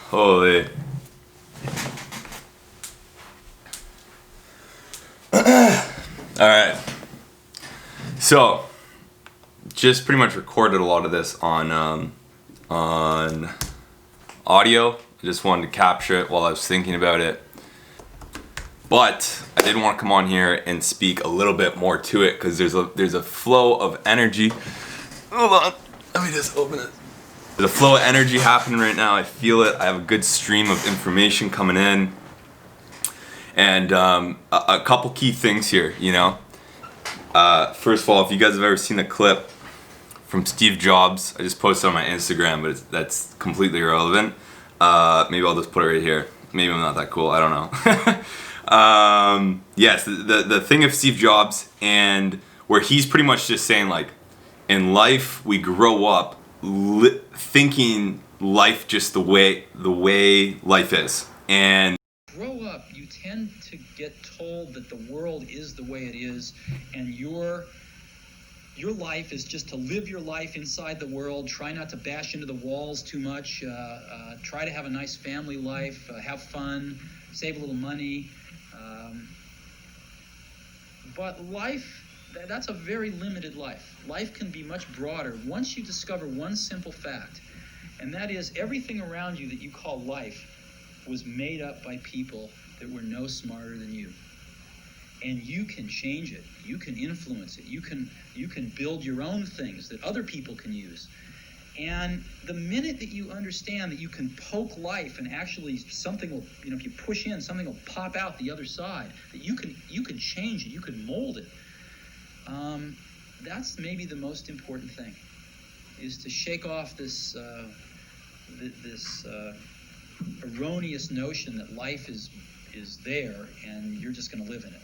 Holy. Alright. So, just pretty much recorded a lot of this on audio. I just wanted to capture it while I was thinking about it. But I did want to come on here and speak a little bit more to it because there's a flow of energy. Hold on. Let me just open it. There's a flow of energy happening right now. I feel it. I have a good stream of information coming in. And a couple key things here, you know. First of all, if you guys have ever seen the clip from Steve Jobs, I just posted on my Instagram, but that's completely irrelevant. Maybe I'll just put it right here. Maybe I'm not that cool. I don't know. Yes, the thing of Steve Jobs, and where he's pretty much just saying, like, in life we grow up thinking life just the way life is, and grow up, you tend to get told that the world is the way it is, and your life is just to live your life inside the world. Try not to bash into the walls too much. Try to have a nice family life. Have fun. Save a little money. But life, that's a very limited life. Life can be much broader once you discover one simple fact, and that is everything around you that you call life was made up by people that were no smarter than you. And you can change it. You can influence it. You can build your own things that other people can use. And the minute that you understand that you can poke life and actually something will, you know, if you push in, something will pop out the other side, that you can change it, you can mold it. That's maybe the most important thing, is to shake off this erroneous notion that life is there and you're just going to live in it,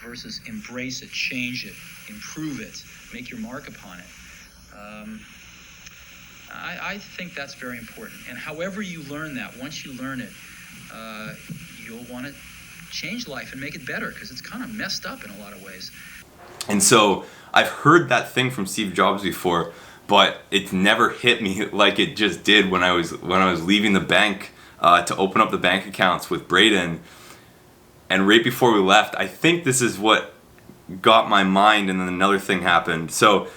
versus embrace it, change it, improve it, make your mark upon it. I think that's very important. And however you learn that, once you learn it, you'll want to change life and make it better, because it's kind of messed up in a lot of ways. And so I've heard that thing from Steve Jobs before, but it's never hit me like it just did when I was leaving the bank to open up the bank accounts with Braden. And right before we left, I think this is what got my mind, and then another thing happened. So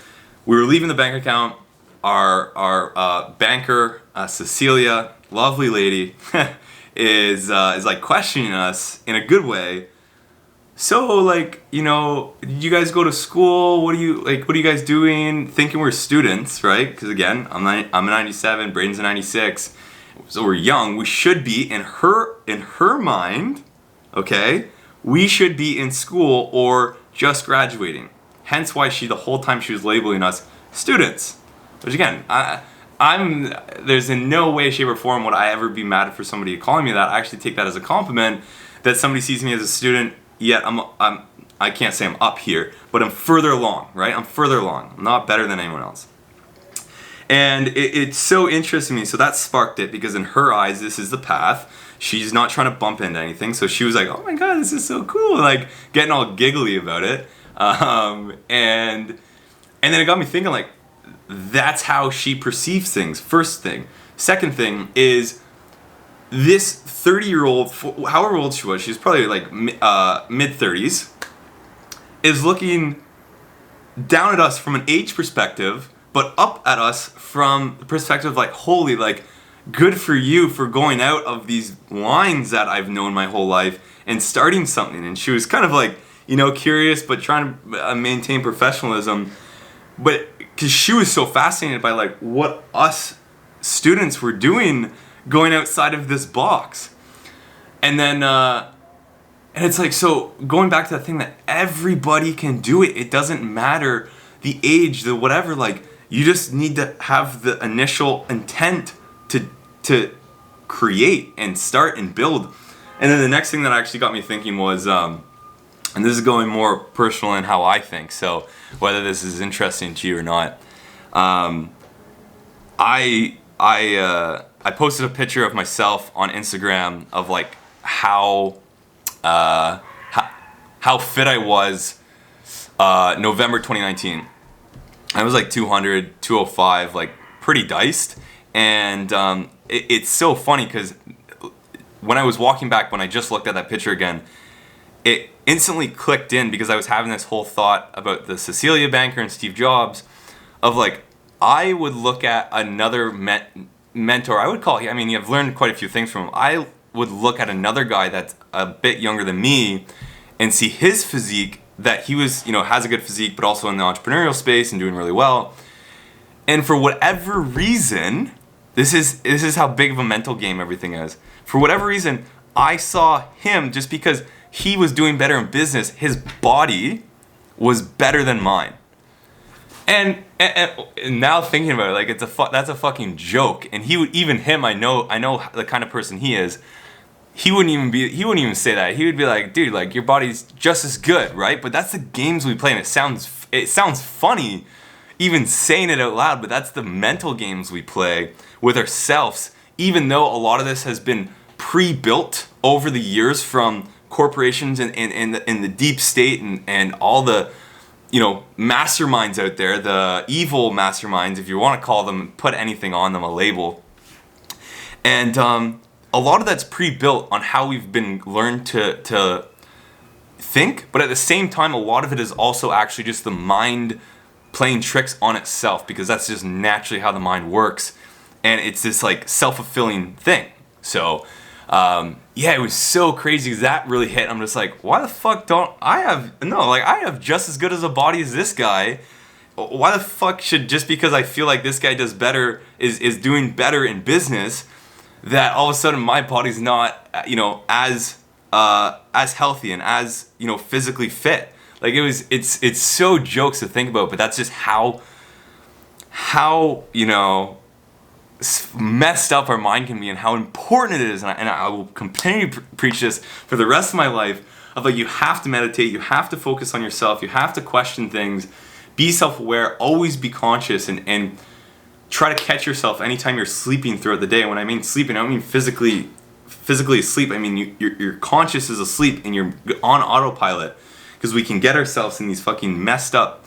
we were leaving the bank account. Our banker, Cecilia, lovely lady, is like questioning us in a good way. So, like, you know, did you guys go to school? What are you guys doing? Thinking we're students, right? Because again, I'm a 97, Braden's a 96, so we're young. We should be, in her mind, okay, we should be in school or just graduating. Hence why the whole time she was labeling us students. Which again, there's in no way, shape, or form would I ever be mad for somebody calling me that. I actually take that as a compliment that somebody sees me as a student. Yet I can't say I'm up here, but I'm further along, right? I'm further along. I'm not better than anyone else. And it's so interesting to me. So that sparked it, because in her eyes, this is the path. She's not trying to bump into anything. So she was like, oh my God, this is so cool. Like, getting all giggly about it. And then it got me thinking, like, that's how she perceives things. First thing. Second thing is, this 30-year-old, however old she was probably like mid-30s, is looking down at us from an age perspective, but up at us from the perspective like, holy, like, good for you for going out of these lines that I've known my whole life and starting something. And she was kind of like, you know, curious, but trying to maintain professionalism. But because she was so fascinated by like what us students were doing, going outside of this box. And then and it's like, so going back to that thing that everybody can do it. It doesn't matter the age, the whatever, like, you just need to have the initial intent to create and start and build. And then the next thing that actually got me thinking was, and this is going more personal in how I think, so whether this is interesting to you or not, I posted a picture of myself on Instagram of like how fit I was November 2019. I was like 200, 205, like pretty diced. And it's so funny because when I was walking back, when I just looked at that picture again, it instantly clicked in because I was having this whole thought about the Cecilia banker and Steve Jobs of like, I would look at another mentor, I would call, I mean, I've learned quite a few things from him. I would look at another guy that's a bit younger than me and see his physique, that he was, has a good physique, but also in the entrepreneurial space and doing really well. And for whatever reason, this is how big of a mental game everything is. For whatever reason, I saw him just because he was doing better in business. His body was better than mine. And now thinking about it, like that's a fucking joke. And he would, even him, I know the kind of person he is. He wouldn't even say that. He would be like, dude, like your body's just as good, right? But that's the games we play, and it sounds funny even saying it out loud, but that's the mental games we play with ourselves, even though a lot of this has been pre-built over the years from corporations and the deep state and all the masterminds out there, the evil masterminds, if you want to call them, put anything on them, a label. And a lot of that's pre-built on how we've been learned to think, but at the same time, a lot of it is also actually just the mind playing tricks on itself, because that's just naturally how the mind works, and it's this like self-fulfilling thing. So it was so crazy because that really hit. I'm just like, why the fuck don't I have just as good as a body as this guy. Why the fuck should, just because I feel like this guy does better, is doing better in business, that all of a sudden my body's not as healthy and as physically fit. Like it's so jokes to think about, but that's just how messed up our mind can be and how important it is. And I will continue to preach this for the rest of my life, of like, you have to meditate, you have to focus on yourself, you have to question things, be self-aware, always be conscious, and try to catch yourself anytime you're sleeping throughout the day. And when I mean sleeping, I don't mean physically asleep. I mean your conscious is asleep and you're on autopilot, because we can get ourselves in these fucking messed up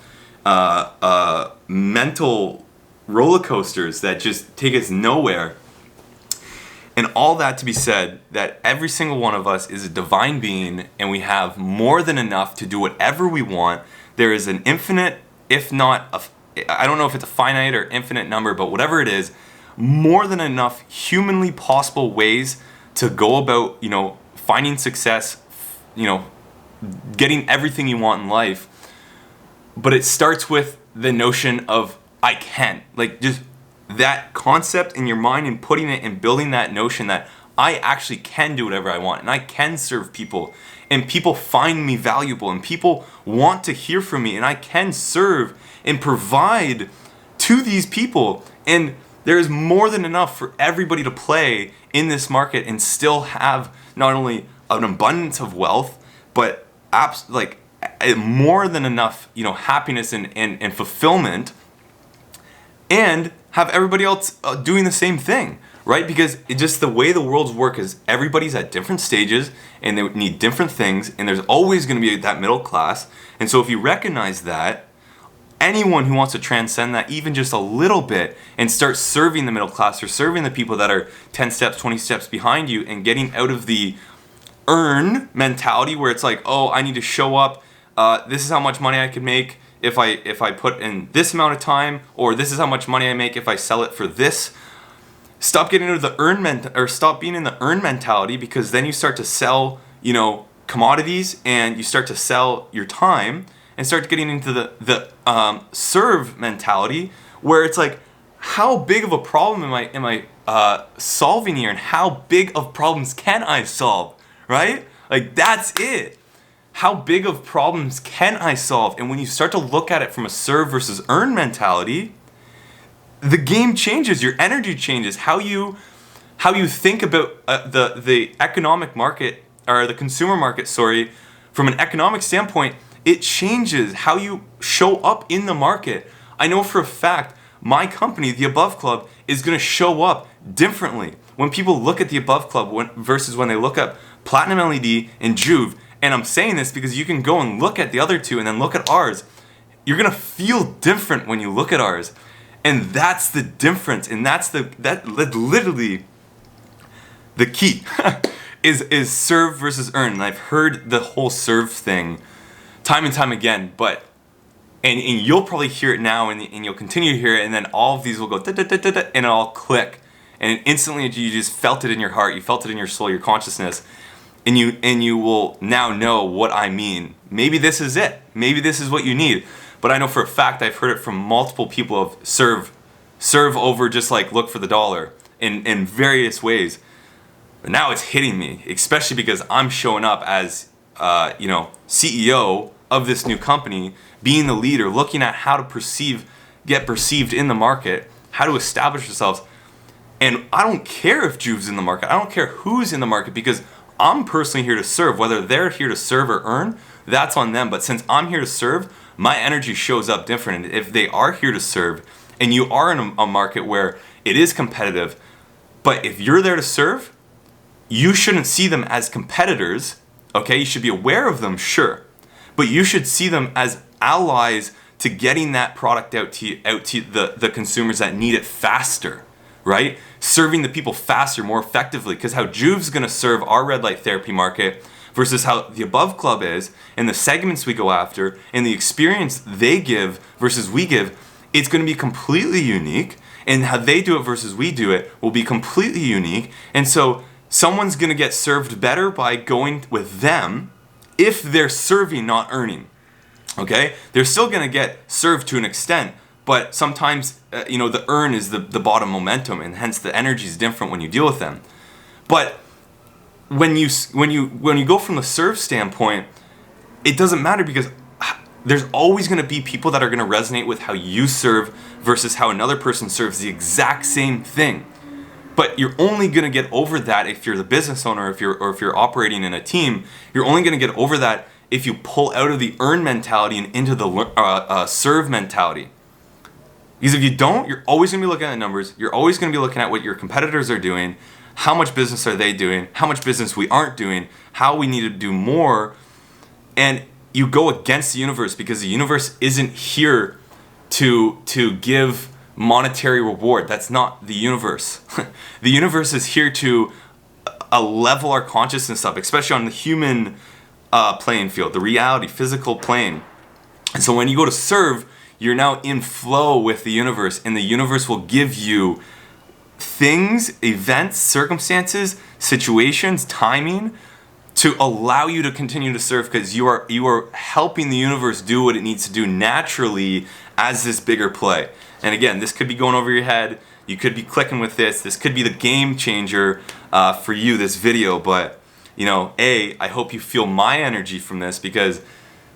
mental roller coasters that just take us nowhere. And all that to be said, that every single one of us is a divine being, and we have more than enough to do whatever we want. There is an infinite, if not I don't know if it's a finite or infinite number, but whatever it is, more than enough humanly possible ways to go about, finding success, getting everything you want in life. But it starts with the notion of I can. Like, just that concept in your mind and putting it and building that notion that I actually can do whatever I want, and I can serve people, and people find me valuable, and people want to hear from me, and I can serve and provide to these people. And there's more than enough for everybody to play in this market and still have not only an abundance of wealth, but more than enough, happiness and fulfillment, and have everybody else doing the same thing, right? Because it just, the way the world's work is everybody's at different stages and they need different things, and there's always going to be that middle class. And so if you recognize that, anyone who wants to transcend that even just a little bit and start serving the middle class, or serving the people that are 10 steps, 20 steps behind you, and getting out of the earn mentality where it's like, oh, I need to show up, this is how much money I can make if I put in this amount of time, or this is how much money I make if I sell it for this. Stop getting into the stop being in the earn mentality, because then you start to sell, commodities, and you start to sell your time, and start getting into the serve mentality, where it's like, how big of a problem am I solving here, and how big of problems can I solve, right? Like, that's it. How big of problems can I solve? And when you start to look at it from a serve versus earn mentality, the game changes, your energy changes, how you think about the economic market, or the consumer market, from an economic standpoint. It changes how you show up in the market. I know for a fact my company, the Above Club, is going to show up differently when people look at the Above Club versus when they look up Platinum LED and Juve. And I'm saying this because you can go and look at the other two and then look at ours. You're going to feel different when you look at ours. And that's the difference, and that's literally the key is serve versus earn. And I've heard the whole serve thing time and time again, but and you'll probably hear it now, and you'll continue to hear it, and then all of these will go da, da, da, da, da, and it'll all click, and instantly you just felt it in your heart, you felt it in your soul, your consciousness, and you will now know what I mean. Maybe this is it. Maybe this is what you need. But I know for a fact I've heard it from multiple people of serve over just like look for the dollar in various ways. But now it's hitting me, especially because I'm showing up as CEO of this new company, being the leader, looking at how to get perceived in the market, how to establish yourselves. And I don't care if Juve's in the market. I don't care who's in the market, because I'm personally here to serve. Whether they're here to serve or earn, that's on them. But since I'm here to serve, my energy shows up different. And if they are here to serve, and you are in a market where it is competitive, but if you're there to serve, you shouldn't see them as competitors, okay? You should be aware of them, sure. But you should see them as allies to getting that product out to the consumers that need it faster, right? Serving the people faster, more effectively. Because how Juve's going to serve our red light therapy market versus how the Above Club is, and the segments we go after, and the experience they give versus we give, it's going to be completely unique. And how they do it versus we do it will be completely unique. And so someone's going to get served better by going with them if they're serving, not earning. Okay? They're still going to get served to an extent, but sometimes the earn is the bottom momentum, and hence the energy is different when you deal with them. But when you go from the serve standpoint, it doesn't matter, because there's always going to be people that are going to resonate with how you serve versus how another person serves the exact same thing. But you're only going to get over that if you're the business owner, or if you're operating in a team. You're only going to get over that if you pull out of the earn mentality and into the serve mentality. Because if you don't, you're always going to be looking at the numbers. You're always going to be looking at what your competitors are doing. How much business are they doing? How much business we aren't doing? How we need to do more. And you go against the universe, because the universe isn't here to give monetary reward. That's not the universe. The universe is here to level our consciousness up, especially on the human playing field, the reality, physical plane. And so when you go to serve, you're now in flow with the universe, and the universe will give you things, events, circumstances, situations, timing to allow you to continue to serve, because you are helping the universe do what it needs to do naturally as this bigger play. And again, this could be going over your head. You could be clicking with this. This could be the game changer for you, this video. But, I hope you feel my energy from this, because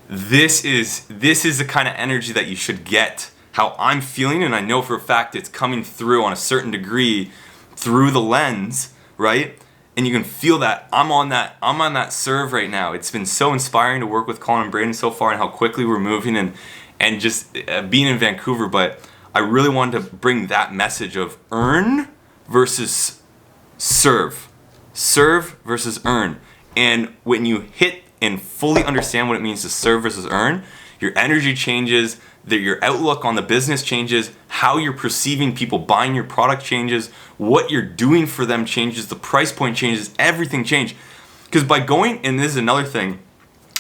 this is the kind of energy that you should get. How I'm feeling, and I know for a fact it's coming through on a certain degree through the lens, right? And you can feel that I'm on that serve right now. It's been so inspiring to work with Colin and Braden so far, and how quickly we're moving, and just being in Vancouver. But I really wanted to bring that message of earn versus serve versus earn. And when you hit and fully understand what it means to serve versus earn, your energy changes, your outlook on the business changes, how you're perceiving people buying your product changes, what you're doing for them changes, the price point changes, everything changes. Because by going, and this is another thing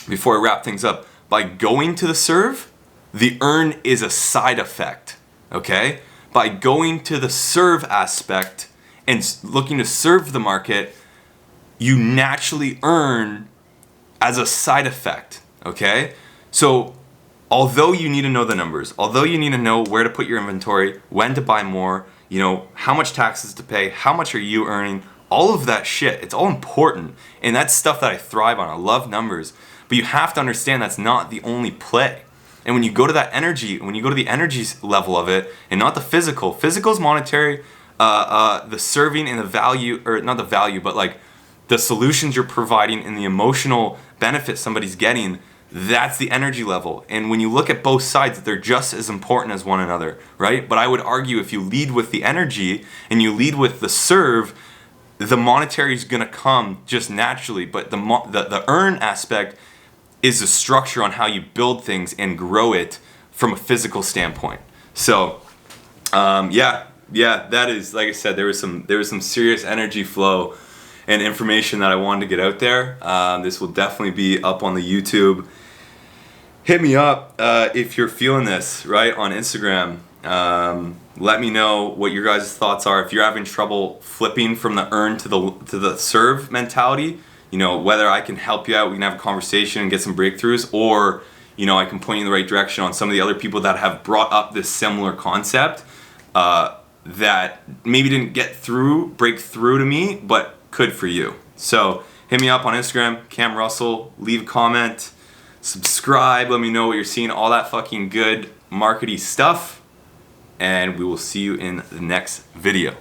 before I wrap things up, by going to the serve, the earn is a side effect, okay? By going to the serve aspect and looking to serve the market, you naturally earn as a side effect, okay? So although you need to know the numbers, although you need to know where to put your inventory, when to buy more, how much taxes to pay, how much are you earning, all of that shit, it's all important. And that's stuff that I thrive on. I love numbers. But you have to understand that's not the only play. And when you go to that energy, when you go to the energy level of it, and not the physical is monetary, the serving and the value, or not the value, but like the solutions you're providing and the emotional benefit somebody's getting, that's the energy level. And when you look at both sides, they're just as important as one another, right? But I would argue if you lead with the energy and you lead with the serve, the monetary is going to come just naturally. But the earn aspect is the structure on how you build things and grow it from a physical standpoint. So Yeah, that is, like I said, there was some serious energy flow and information that I wanted to get out there. This will definitely be up on the YouTube. Hit me up if you're feeling this, right, on Instagram. Let me know what your guys' thoughts are. If you're having trouble flipping from the earn to the serve mentality, you know, whether I can help you out, we can have a conversation and get some breakthroughs, or, you know, I can point you in the right direction on some of the other people that have brought up this similar concept that maybe didn't break through to me, but could for you. So hit me up on Instagram, Cam Russell, leave a comment, subscribe, let me know what you're seeing, all that fucking good markety stuff, and we will see you in the next video.